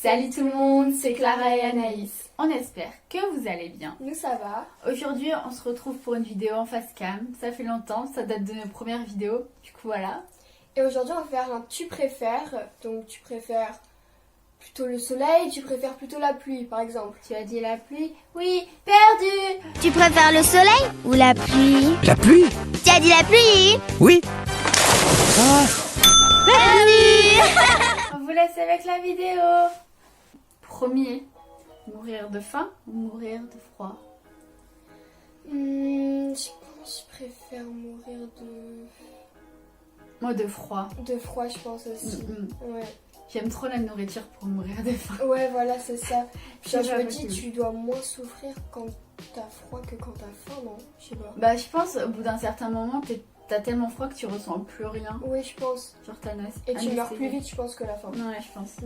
Salut tout le monde, c'est Clara et Anaïs. On espère que vous allez bien. Nous ça va. Aujourd'hui on se retrouve pour une vidéo en face cam. Ça fait longtemps, ça date de nos premières vidéos. Du coup voilà. Et aujourd'hui on va faire un tu préfères. Donc tu préfères plutôt le soleil, tu préfères plutôt la pluie par exemple. Tu as dit la pluie? Oui, perdu. Tu préfères le soleil ou la pluie? La pluie? Tu as dit la pluie? Oui. Ah. On vous laisse avec la vidéo. Premier, mourir de faim ou mourir de froid? Je pense que je préfère mourir Moi de froid. de froid je pense aussi. Ouais. J'aime trop la nourriture pour mourir de faim. Ouais voilà c'est ça. Puis C'est je pas me dis possible. tu dois moins souffrir quand t'as froid que quand t'as faim non? Je sais pas. Bah je pense au bout d'un certain moment t'as tellement froid que tu ressens plus rien. Oui je pense. Genre t'as Et tu meurs plus vite je pense que la faim. Ouais je pense.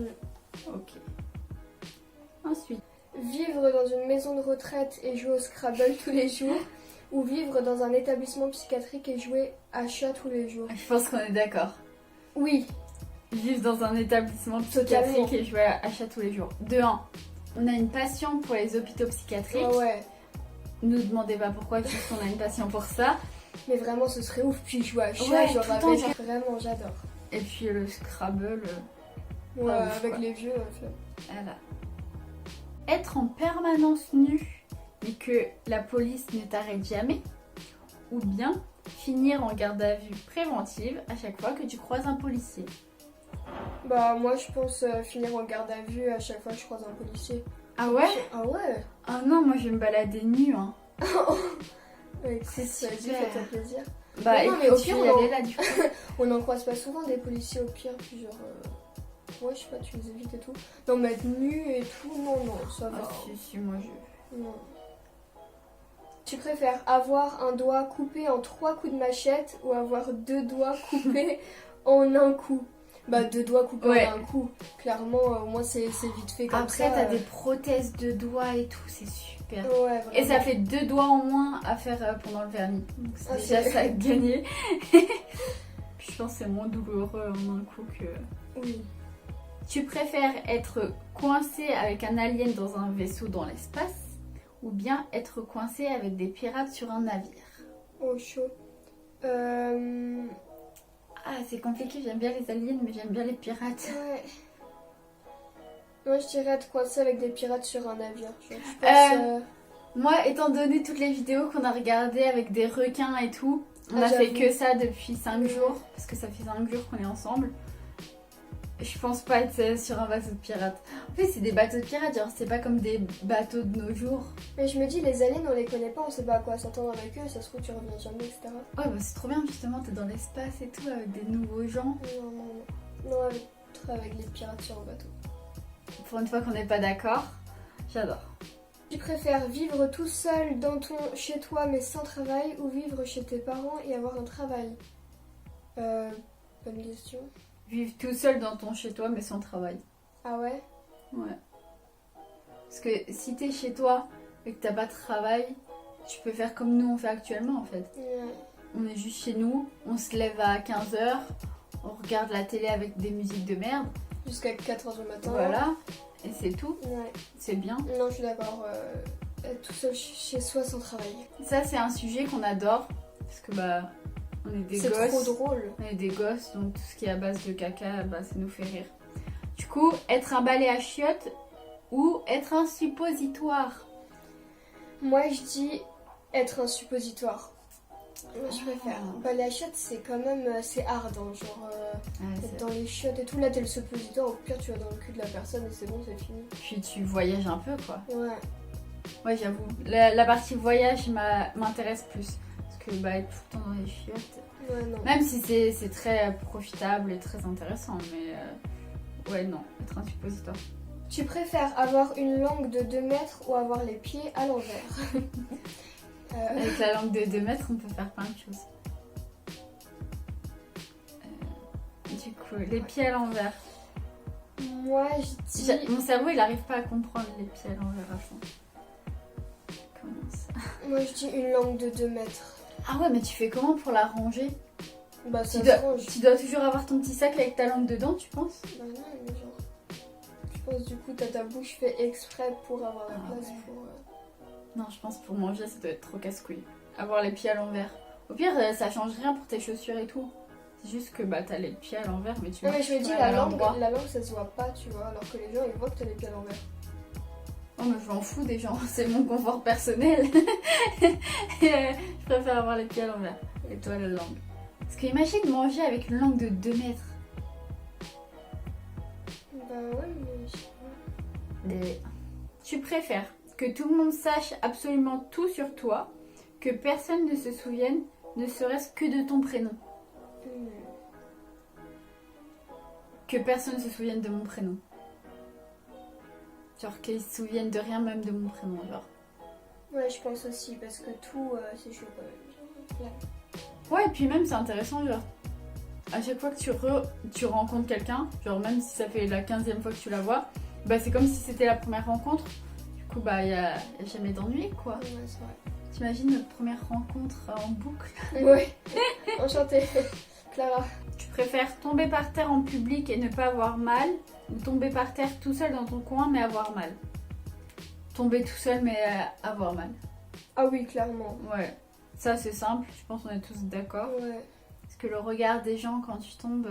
Ok. Ensuite. Vivre dans une maison de retraite et jouer au Scrabble tous les jours ou vivre dans un établissement psychiatrique et jouer à chat tous les jours. Je pense qu'on est d'accord. Oui, Vivre dans un établissement Totalement. psychiatrique et jouer à chat tous les jours. De 1. On a une passion pour les hôpitaux psychiatriques. ouais. Ne nous demandez pas pourquoi, juste on a une passion pour ça. Mais vraiment ce serait ouf. Puis jouer à chat, Ouais, genre tout le temps, avec... genre- Vraiment j'adore. Et puis le Scrabble, Ouais, ouf, avec quoi. les vieux. voilà. Être en permanence nu, mais que la police ne t'arrête jamais. Ou bien finir en garde à vue préventive à chaque fois que tu croises un policier. Bah moi je pense finir en garde à vue à chaque fois que je croise un policier. Ah ouais? Ah ouais. Ah non, moi je vais me balader nu. Hein. Ouais, C'est ça dit, super. fais-toi plaisir. Bah Mais non, mais écoute, au je vais pire, y on- aller là du coup. On n'en croise pas souvent des policiers au pire. Puis genre... Ouais je sais pas, tu les évites et tout. Non mais être nu et tout, non, ça va. Ah si, moi je... Non. Tu préfères avoir un doigt coupé en 3 coups de machette ou avoir 2 doigts coupés en un coup? Bah 2 doigts coupés Ouais. en un coup. Clairement, au moins c'est vite fait comme Après ça. t'as des prothèses de doigts et tout, c'est super. Ouais, vraiment. Et ça fait 2 doigts en moins à faire pendant le vernis. Donc c'est Ah, déjà c'est- ça de gagner. Puis je pense que c'est moins douloureux en un coup que... Oui. Tu préfères être coincé avec un alien dans un vaisseau dans l'espace ou bien être coincé avec des pirates sur un navire? Oh chaud. Ah c'est compliqué, j'aime bien les aliens mais j'aime bien les pirates. Ouais. Moi je dirais être coincé avec des pirates sur un navire. Genre, je pense, Moi étant donné toutes les vidéos qu'on a regardées avec des requins et tout, on Ah, a fait j'avoue. que ça depuis 5 Ouais. jours parce que ça fait 5 jours qu'on est ensemble. Je pense pas être sur un bateau de pirates. En fait c'est des bateaux de pirates, genre c'est pas comme des bateaux de nos jours. Mais je me dis, les aliens on les connaît pas, on sait pas à quoi s'attendre avec eux, ça se trouve tu reviens jamais, etc. Ouais bah c'est trop bien justement, t'es dans l'espace et tout avec des nouveaux gens. Non, avec les pirates sur un bateau. Pour une fois qu'on n'est pas d'accord, j'adore. Tu préfères vivre tout seul chez toi mais sans travail ou vivre chez tes parents et avoir un travail? Bonne question. Vivre tout seul dans ton chez toi mais sans travail. Ah ouais? Ouais. Parce que si t'es chez toi et que t'as pas de travail, tu peux faire comme nous on fait actuellement en fait. Ouais. On est juste chez nous, on se lève à 15h, on regarde la télé avec des musiques de merde, Jusqu'à 4h du matin. voilà, et c'est tout, Ouais. c'est bien. Non, je suis d'accord. Être tout seul chez soi sans travail. Ça c'est un sujet qu'on adore, parce que bah on est des C'est gosses. trop drôle. On est des gosses, donc tout ce qui est à base de caca, bah, ça nous fait rire. Du coup, être un balai à chiottes ou être un suppositoire? Moi, je dis être un suppositoire. Moi, je préfère. Ah. Bah, la chiotte, c'est quand même assez hard. Hein, genre, Ouais, être c'est- dans les chiottes et tout. Là, t'es le suppositoire. Au pire, tu vas dans le cul de la personne et c'est bon, c'est fini. Puis tu voyages un peu quoi. Ouais. Ouais, j'avoue. La partie voyage m'intéresse plus. Parce que bah, être tout le temps dans les chiottes, Ouais, non. même si c'est très profitable et très intéressant, mais ouais, non, être un suppositoire. Tu préfères avoir une langue de 2 mètres ou avoir les pieds à l'envers? Avec la langue de 2 mètres, on peut faire plein de choses. Du coup, les pieds à l'envers. Moi, je dis. Mon cerveau, il arrive pas à comprendre les pieds à l'envers à fond. Comment ça? Moi, je dis une langue de 2 mètres. Ah ouais, mais tu fais comment pour la ranger? Bah, ça Tu se dois, range. tu dois toujours avoir ton petit sac avec ta langue dedans, tu penses? Bah, non, mais genre. Je pense du coup, t'as ta bouche fait exprès pour avoir la Ah place ouais. pour... Non, je pense pour manger, ça doit être trop casse-couille. Avoir les pieds à l'envers. Au pire, ça change rien pour tes chaussures et tout. C'est juste que bah t'as les pieds à l'envers, mais tu Non mais marches je me dis, quand même à l'endroit. la langue ça se voit pas, tu vois, alors que les gens ils voient que t'as les pieds à l'envers. Oh mais je m'en fous des gens, c'est mon confort personnel. Je préfère avoir les pieds à l'envers. Et toi la langue. Parce que imagine manger avec une langue de 2 mètres. Bah ouais, mais je sais pas. Mais tu préfères que tout le monde sache absolument tout sur toi, que personne ne se souvienne, ne serait-ce que de ton prénom. Que personne ne se souvienne de mon prénom. Genre qu'ils se souviennent de rien même de mon prénom, genre. Ouais, je pense aussi, parce que tout, c'est chaud quand même. Genre, Ouais, et puis même c'est intéressant, genre, à chaque fois que tu rencontres quelqu'un, genre même si ça fait la 15e fois que tu la vois, bah c'est comme si c'était la première rencontre. Du coup, bah y a jamais d'ennui, quoi. ouais, c'est vrai. T'imagines notre première rencontre en boucle? Ouais, enchantée. Clara. Tu préfères tomber par terre en public et ne pas avoir mal, ou tomber par terre tout seul dans ton coin mais avoir mal? Tomber tout seul mais avoir mal. Ah oui, clairement. Ouais, ça c'est simple, je pense qu'on est tous d'accord. Ouais, Parce que le regard des gens quand tu tombes,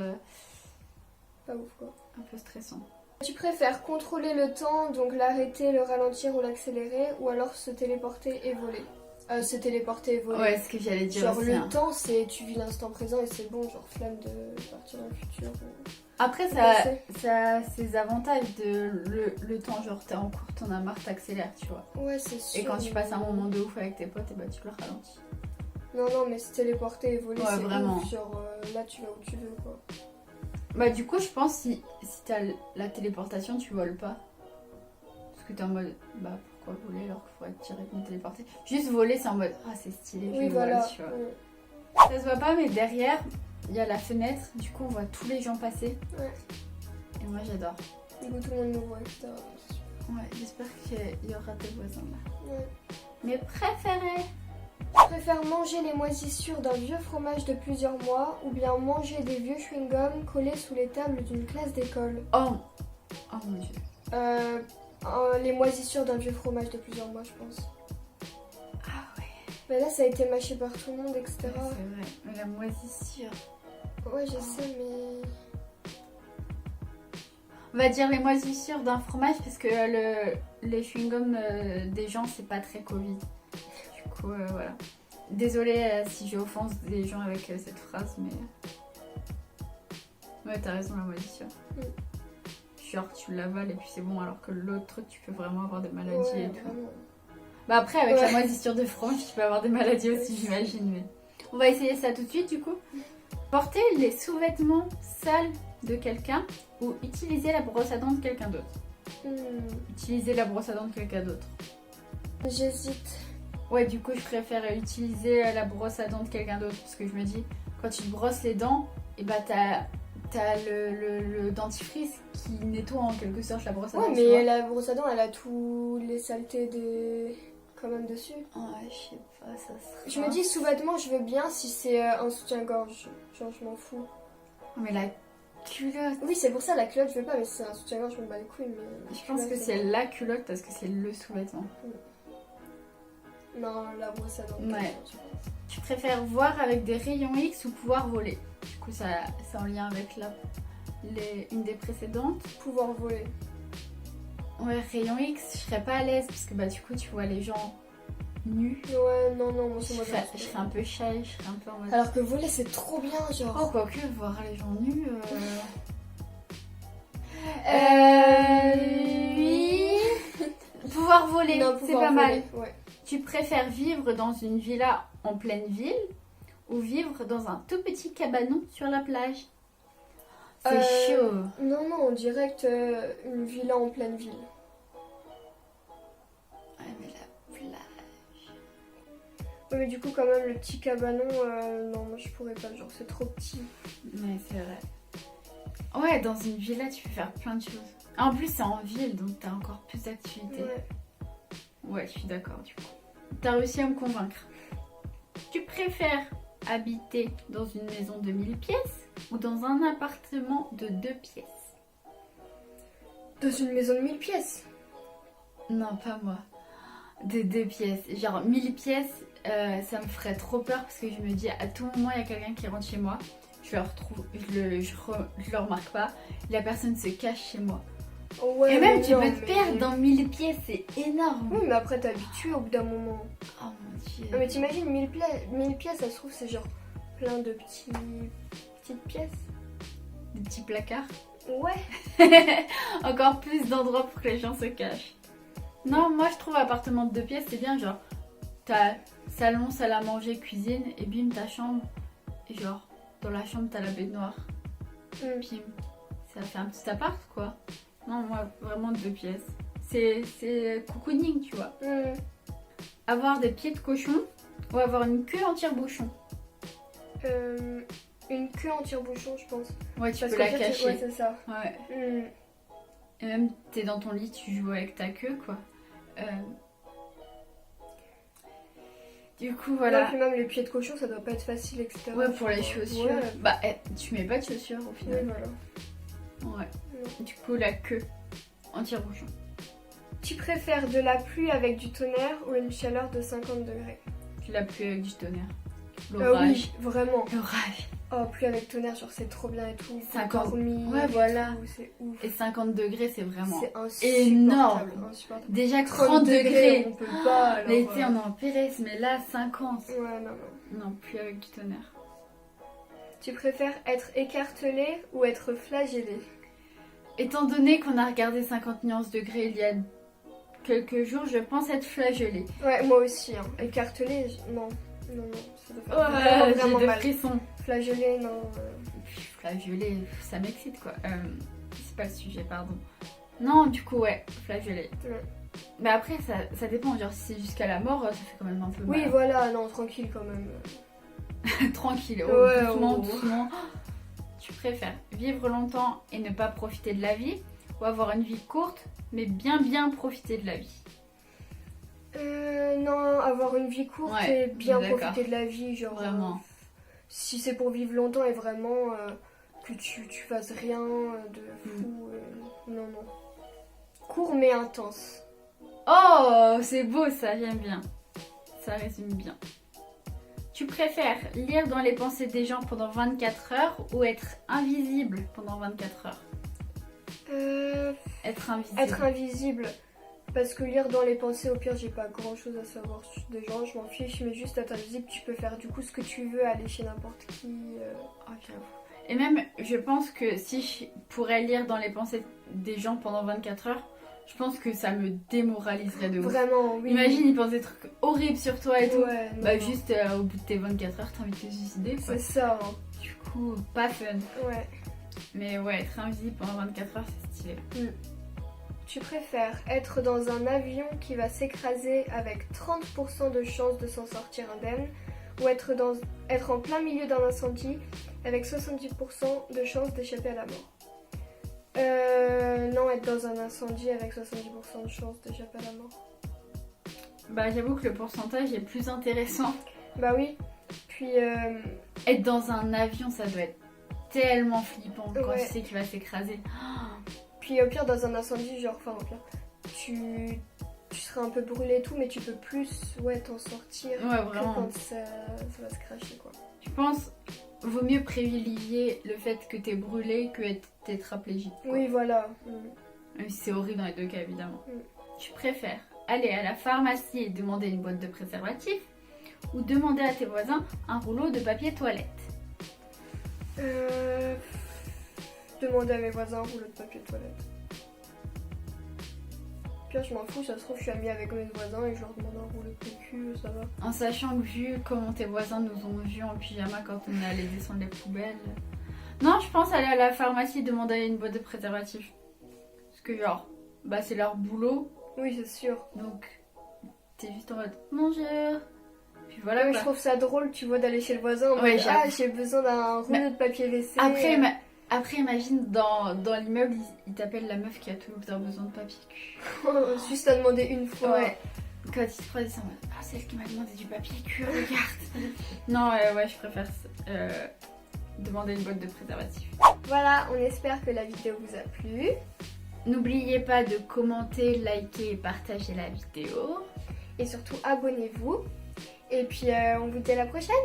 pas ouf quoi. un peu stressant. Tu préfères contrôler le temps, donc l'arrêter, le ralentir ou l'accélérer, ou alors se téléporter et voler? Se téléporter et voler. Ouais, ce que j'allais dire Genre aussi. le Hein. temps, c'est tu vis l'instant présent et c'est bon, genre flemme de partir dans le futur. Après, Ouais, ça a ses avantages de le temps, genre t'es en cours, t'en as marre, t'accélères, tu vois. Ouais, c'est sûr. Et quand tu passes un moment de ouf avec tes potes, et bah tu le ralentis. Non, mais se téléporter et voler, Ouais, c'est vraiment. ouf. Genre là, tu vas où tu veux quoi. Bah du coup, je pense si t'as la téléportation, tu voles pas. Parce que t'es en mode, bah pourquoi voler alors qu'il faudrait directement téléporter. Juste voler, c'est en mode, ah c'est stylé, Oui, je voilà. vole, tu vois. Ouais. Ça se voit pas, mais derrière, il y a la fenêtre, du coup on voit tous les gens passer. Ouais. Et moi j'adore. Du coup, tout le monde nous voit, etc. Ouais, j'espère qu'il y aura des voisins là. Ouais. Mes préférés. Je préfère manger les moisissures d'un vieux fromage de plusieurs mois ou bien manger des vieux chewing-gums collés sous les tables d'une classe d'école. Oh mon dieu. Les moisissures d'un vieux fromage de plusieurs mois, je pense. Ah ouais. Mais là, ça a été mâché par tout le monde, etc. C'est vrai. Mais la moisissure. Ouais, je sais, mais... On va dire les moisissures d'un fromage parce que les chewing-gums des gens c'est pas très Covid. Du coup voilà. Désolée si j'offense des gens avec cette phrase mais... Ouais t'as raison la moisissure. Genre tu l'avales et puis c'est bon alors que l'autre truc tu peux vraiment avoir des maladies Ouais, et tout. vraiment. Bah après avec Ouais. la moisissure de fromage tu peux avoir des maladies aussi j'imagine mais... On va essayer ça tout de suite du coup. Porter les sous-vêtements sales de quelqu'un ou utiliser la brosse à dents de quelqu'un d'autre. Utiliser la brosse à dents de quelqu'un d'autre. J'hésite. Ouais, du coup, je préfère utiliser la brosse à dents de quelqu'un d'autre parce que je me dis, quand tu te brosses les dents, et bah t'as le dentifrice qui nettoie en quelque sorte la brosse à dents. Ouais, tu vois. mais la brosse à dents, elle a tous les saletés quand même dessus. Ouais, je sais pas, ça sera... Je me dis sous-vêtements, je veux bien si c'est un soutien-gorge. Genre, je m'en fous. Mais la culotte... Oui, c'est pour ça la culotte, je veux pas, mais si c'est un soutien-gorge, je me bats les couilles. Mais Je pense que c'est la culotte parce que c'est le sous-vêtement. Non, la brosse à dents. Ouais. Tu préfères voir avec des rayons X ou pouvoir voler? Du coup, ça c'est en lien avec une des précédentes. Pouvoir voler. Ouais, rayon X, je serais pas à l'aise parce que bah du coup, tu vois les gens nus. Ouais, non, moi Je c'est moi. serais un peu shy, je serais un peu en mode... Alors que voler, c'est trop bien, genre. Oh, quoique, voir les gens nus... Oui... Pouvoir voler, Non, c'est pouvoir pas mal. voler, ouais. Tu préfères vivre dans une villa en pleine ville ou vivre dans un tout petit cabanon sur la plage? C'est chaud. Non, en direct, une villa en pleine ville. Ouais, mais la plage... Ouais, mais du coup, quand même, le petit cabanon, non, moi je pourrais pas, genre c'est trop petit. Mais c'est vrai. Ouais, dans une villa, tu peux faire plein de choses. En plus, c'est en ville, donc t'as encore plus d'activités. Ouais. Ouais, je suis d'accord du coup. T'as réussi à me convaincre. Tu préfères habiter dans une maison de 1000 pièces ou dans un appartement de 2 pièces? Dans une maison de 1000 pièces. Non, pas moi. De 2 pièces. Genre 1000 pièces, ça me ferait trop peur parce que je me dis à tout moment il y a quelqu'un qui rentre chez moi. Je le retrouve, je le remarque pas. La personne se cache chez moi. Ouais, Et même mais tu non, peux te mais- perdre dans 1000 pièces, c'est énorme. Oui, mais après t'habitues au bout d'un moment. Oh mon dieu. Non, mais t'imagines 1000 pièces, ça se trouve, c'est genre plein de petites pièces. Des petits placards. Ouais. Encore plus d'endroits pour que les gens se cachent. Non, moi je trouve appartement de 2 pièces, c'est bien. Genre, t'as salon, salle à manger, cuisine, et bim, ta chambre. Et genre, dans la chambre, t'as la baignoire. Bim. Ça fait un petit appart, quoi. Non, moi, vraiment 2 pièces. C'est cocooning, tu vois. Avoir des pieds de cochon ou avoir une queue en tire-bouchon. Une queue en tire-bouchon, je pense. Ouais, tu Parce peux qu'en la fait, cacher. ouais, c'est ça. Ouais. Et même, t'es dans ton lit, tu joues avec ta queue, quoi. Du coup, Voilà. voilà. Puis même les pieds de cochon, ça doit pas être facile, etc. Ouais, pour les chaussures. Ouais. Bah, tu mets pas de chaussures au Oui, final. voilà. Ouais. Du coup, la queue en tire-bouchon. Tu préfères de la pluie avec du tonnerre ou une chaleur de 50 degrés? La pluie avec du tonnerre. Oui, L'orage. vraiment. L'orage. Oh, pluie avec tonnerre, genre c'est trop bien et tout. 50. Dormir Ouais, et voilà. tout, c'est ouf. Et 50 degrés, c'est vraiment C'est énorme. insupportable. Insupportable. Déjà 30 30 degrés. on peut pas. Alors, L'été, on est en Pérez, mais là, 50. Ouais, non, non. Non, pluie avec du tonnerre. Tu préfères être écartelé ou être flagellé? Étant donné qu'on a regardé 50 nuances degrés il y a quelques jours, je pense être flagellée. Ouais, moi aussi. Hein. Écartelé, non. Non, non, ça doit faire Ouais, vraiment j'ai des mal. frissons. Flagellé, non. Puis flagellée, ça m'excite quoi. C'est pas le sujet, pardon. Non, du coup, ouais, flagellée. Ouais. Mais après, ça dépend. Genre, si c'est jusqu'à la mort, ça fait quand même un peu Oui, mal. voilà, non, tranquille quand même. Tranquille, Ouais, doucement, oh. doucement. Tu préfères vivre longtemps et ne pas profiter de la vie ou avoir une vie courte mais bien profiter de la vie? Non, avoir une vie courte Ouais, et bien d'accord. profiter de la vie, genre. Vraiment. Si c'est pour vivre longtemps et vraiment que tu fasses rien de fou. Non, non. Court mais intense. Oh, c'est beau ça, j'aime bien. Ça résume bien. Tu préfères lire dans les pensées des gens pendant 24 heures ou être invisible pendant 24 heures? Être invisible. Être invisible. Parce que lire dans les pensées, au pire, j'ai pas grand chose à savoir des gens, je m'en fiche, mais juste être invisible, tu peux faire du coup ce que tu veux, aller chez n'importe qui. Oh, j'avoue. Et même, je pense que si je pourrais lire dans les pensées des gens pendant 24 heures, je pense que ça me démoraliserait de ouf. Vraiment, oui. Imagine, ils pensent des trucs horribles sur toi et tout. Ouais, non, Bah non. juste au bout de tes 24 heures, t'as envie de te suicider quoi. C'est ça, hein. Du coup, pas fun. Ouais. Mais ouais, être invisible pendant 24 heures, c'est stylé. Tu préfères être dans un avion qui va s'écraser avec 30% de chances de s'en sortir indemne ou être en plein milieu d'un incendie avec 70% de chances d'échapper à la mort? Non, être dans un incendie avec 70% de chances d'échapper à la mort. Bah j'avoue que le pourcentage est plus intéressant. Bah oui. Puis Être dans un avion, ça doit être tellement flippant quand Ouais. tu sais qu'il va s'écraser. au pire dans un incendie, genre, enfin au pire, tu seras un peu brûlé et tout, mais tu peux plus t'en sortir Ouais, que vraiment. quand ça va se cracher quoi. Je pense vaut mieux privilégier le fait que t'es brûlé que être tétraplégique. quoi. Oui, voilà. Même si c'est horrible dans les deux cas évidemment. Mm. Tu préfères aller à la pharmacie et demander une boîte de préservatifs ou demander à tes voisins un rouleau de papier toilette? Demander à mes voisins un rouleau de papier toilette. Pire, je m'en fous, ça se trouve, je suis amie avec mes voisins et je leur demande un rouleau de PQ, ça va. En sachant que vu comment tes voisins nous ont vus en pyjama quand on est allé descendre les poubelles. Non, je pense aller à la pharmacie et demander une boîte de préservatifs. Parce que genre, bah c'est leur boulot, Oui, c'est sûr. donc t'es juste en mode bonjour. Puis voilà Ouais, quoi. je trouve ça drôle, tu vois, d'aller chez le voisin en Ouais, mode, j'avoue. ah, j'ai besoin d'un rouleau de papier WC. Après, imagine dans l'immeuble, ils t'appellent la meuf qui a tout le temps besoin de papier cul. Juste à demander une fois. Ouais. Quand ils se croisent, ils sont en mode ah, c'est elle qui m'a demandé du papier cul, regarde. Non, ouais, je préfère demander une boîte de préservatifs. Voilà, on espère que la vidéo vous a plu. N'oubliez pas de commenter, liker et partager la vidéo. Et surtout abonnez-vous. Et puis on vous dit à la prochaine.